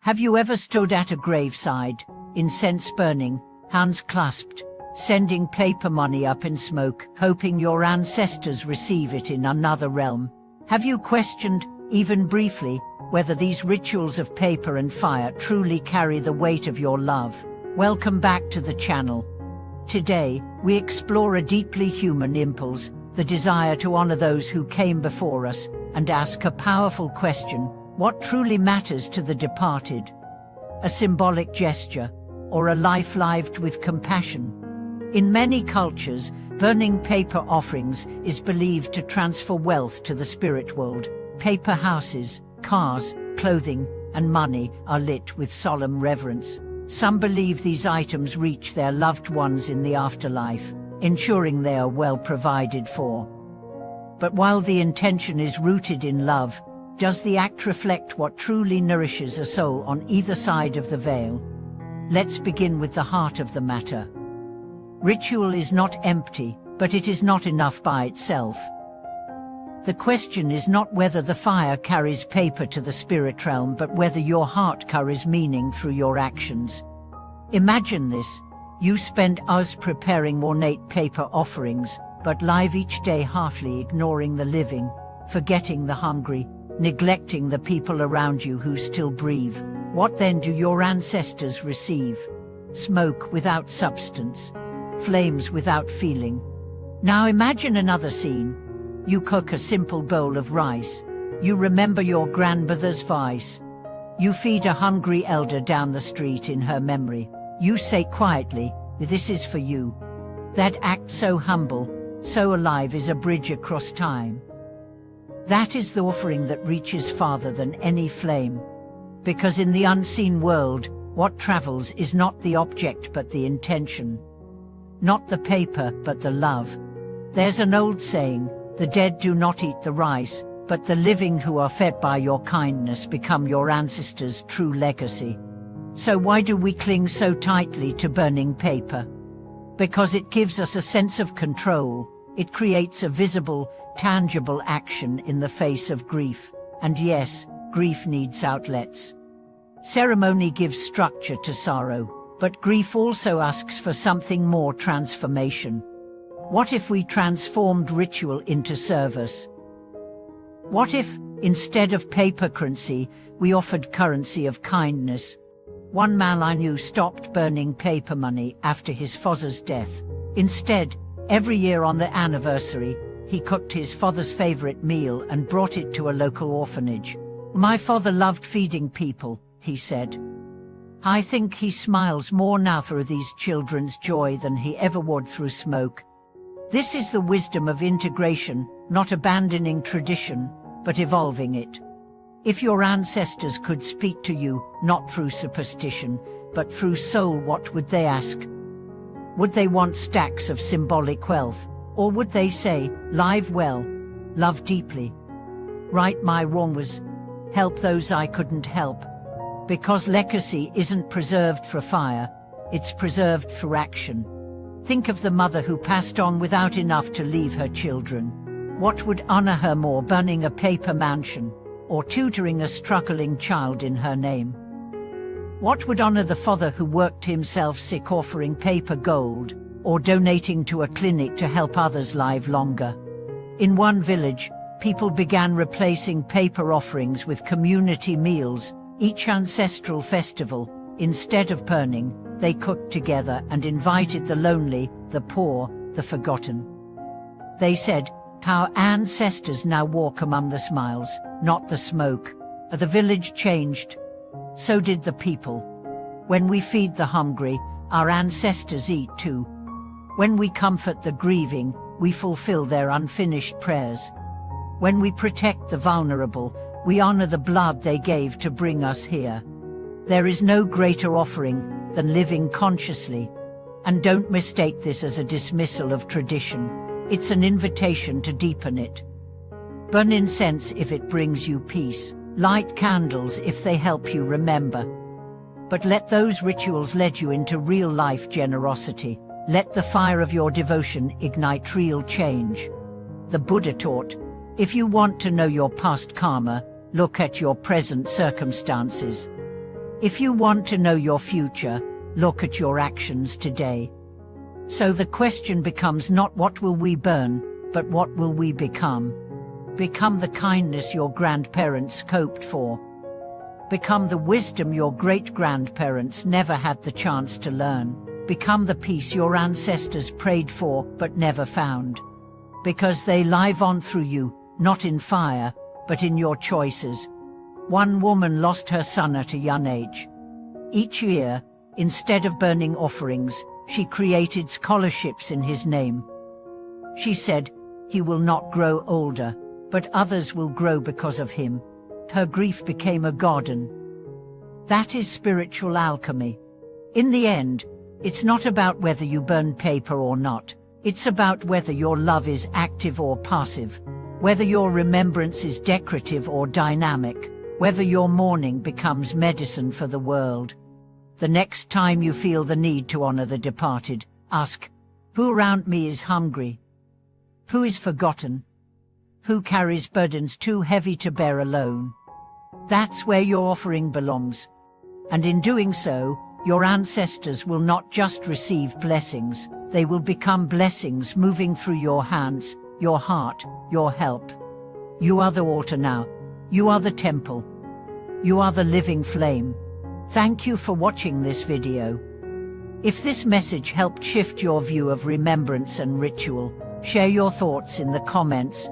Have you ever stood at a graveside, incense burning, hands clasped, sending paper money up in smoke, hoping your ancestors receive it in another realm? Have you questioned, even briefly, whether these rituals of paper and fire truly carry the weight of your love? Welcome back to the channel. Today, we explore a deeply human impulse, the desire to honor those who came before us, and ask a powerful question: what truly matters to the departed? A symbolic gesture, or a life lived with compassion? In many cultures, burning paper offerings is believed to transfer wealth to the spirit world. Paper houses, cars, clothing, and money are lit with solemn reverence. Some believe these items reach their loved ones in the afterlife, ensuring they are well provided for. But while the intention is rooted in love, does the act reflect what truly nourishes a soul on either side of the veil? Let's begin with the heart of the matter. Ritual is not empty, but it is not enough by itself. The question is not whether the fire carries paper to the spirit realm, but whether your heart carries meaning through your actions. Imagine this: you spend hours preparing ornate paper offerings, but live each day heartily ignoring the living, forgetting the hungry, neglecting the people around you who still breathe. What then do your ancestors receive? Smoke without substance, flames without feeling. Now imagine another scene. You cook a simple bowl of rice. You remember your grandmother's voice. You feed a hungry elder down the street in her memory. You say quietly, "This is for you." That act, so humble, so alive, is a bridge across time. That is the offering that reaches farther than any flame. Because in the unseen world, what travels is not the object but the intention. Not the paper but the love. There's an old saying: the dead do not eat the rice, but the living who are fed by your kindness become your ancestors' true legacy. So why do we cling so tightly to burning paper? Because it gives us a sense of control. It creates a visible, tangible action in the face of grief. And yes, grief needs outlets. Ceremony gives structure to sorrow, but grief also asks for something more: transformation. What if we transformed ritual into service? What if, instead of paper currency, we offered currency of kindness? One man I knew stopped burning paper money after his father's death. Instead, every year on the anniversary, he cooked his father's favorite meal and brought it to a local orphanage. "My father loved feeding people," he said. "I think he smiles more now through these children's joy than he ever would through smoke." This is the wisdom of integration, not abandoning tradition, but evolving it. If your ancestors could speak to you, not through superstition, but through soul, what would they ask? Would they want stacks of symbolic wealth? Or would they say, "Live well, love deeply, right my wrongs, help those I couldn't help"? Because legacy isn't preserved through fire, it's preserved through action. Think of the mother who passed on without enough to leave her children. What would honor her more, burning a paper mansion, or tutoring a struggling child in her name? What would honor the father who worked himself sick offering paper gold, or donating to a clinic to help others live longer? In one village, people began replacing paper offerings with community meals. Each ancestral festival, instead of burning, they cooked together and invited the lonely, the poor, the forgotten. They said, "Our ancestors now walk among the smiles, not the smoke." The village changed. So did the people. When we feed the hungry, our ancestors eat too. When we comfort the grieving, we fulfill their unfinished prayers. When we protect the vulnerable, we honor the blood they gave to bring us here. There is no greater offering than living consciously. And don't mistake this as a dismissal of tradition. It's an invitation to deepen it. Burn incense if it brings you peace. Light candles if they help you remember. But let those rituals lead you into real-life generosity. Let the fire of your devotion ignite real change. The Buddha taught, if you want to know your past karma, look at your present circumstances. If you want to know your future, look at your actions today. So the question becomes not what will we burn, but what will we become? Become the kindness your grandparents hoped for. Become the wisdom your great-grandparents never had the chance to learn. Become the peace your ancestors prayed for but never found. Because they live on through you, not in fire, but in your choices. One woman lost her son at a young age. Each year, instead of burning offerings, she created scholarships in his name. She said, "He will not grow older, but others will grow because of him." Her grief became a garden. That is spiritual alchemy. In the end, it's not about whether you burn paper or not. It's about whether your love is active or passive, whether your remembrance is decorative or dynamic, whether your mourning becomes medicine for the world. The next time you feel the need to honor the departed, ask, who around me is hungry? Who is forgotten? Who carries burdens too heavy to bear alone? That's where your offering belongs. And in doing so, your ancestors will not just receive blessings, they will become blessings moving through your hands, your heart, your help. You are the altar now. You are the temple. You are the living flame. Thank you for watching this video. If this message helped shift your view of remembrance and ritual, share your thoughts in the comments.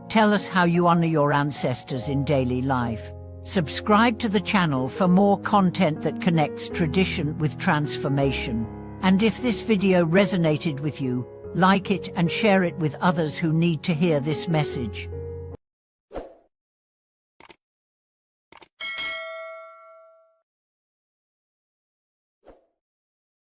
Tell us how you honor your ancestors in daily life. Subscribe to the channel for more content that connects tradition with transformation. And if this video resonated with you, like it and share it with others who need to hear this message.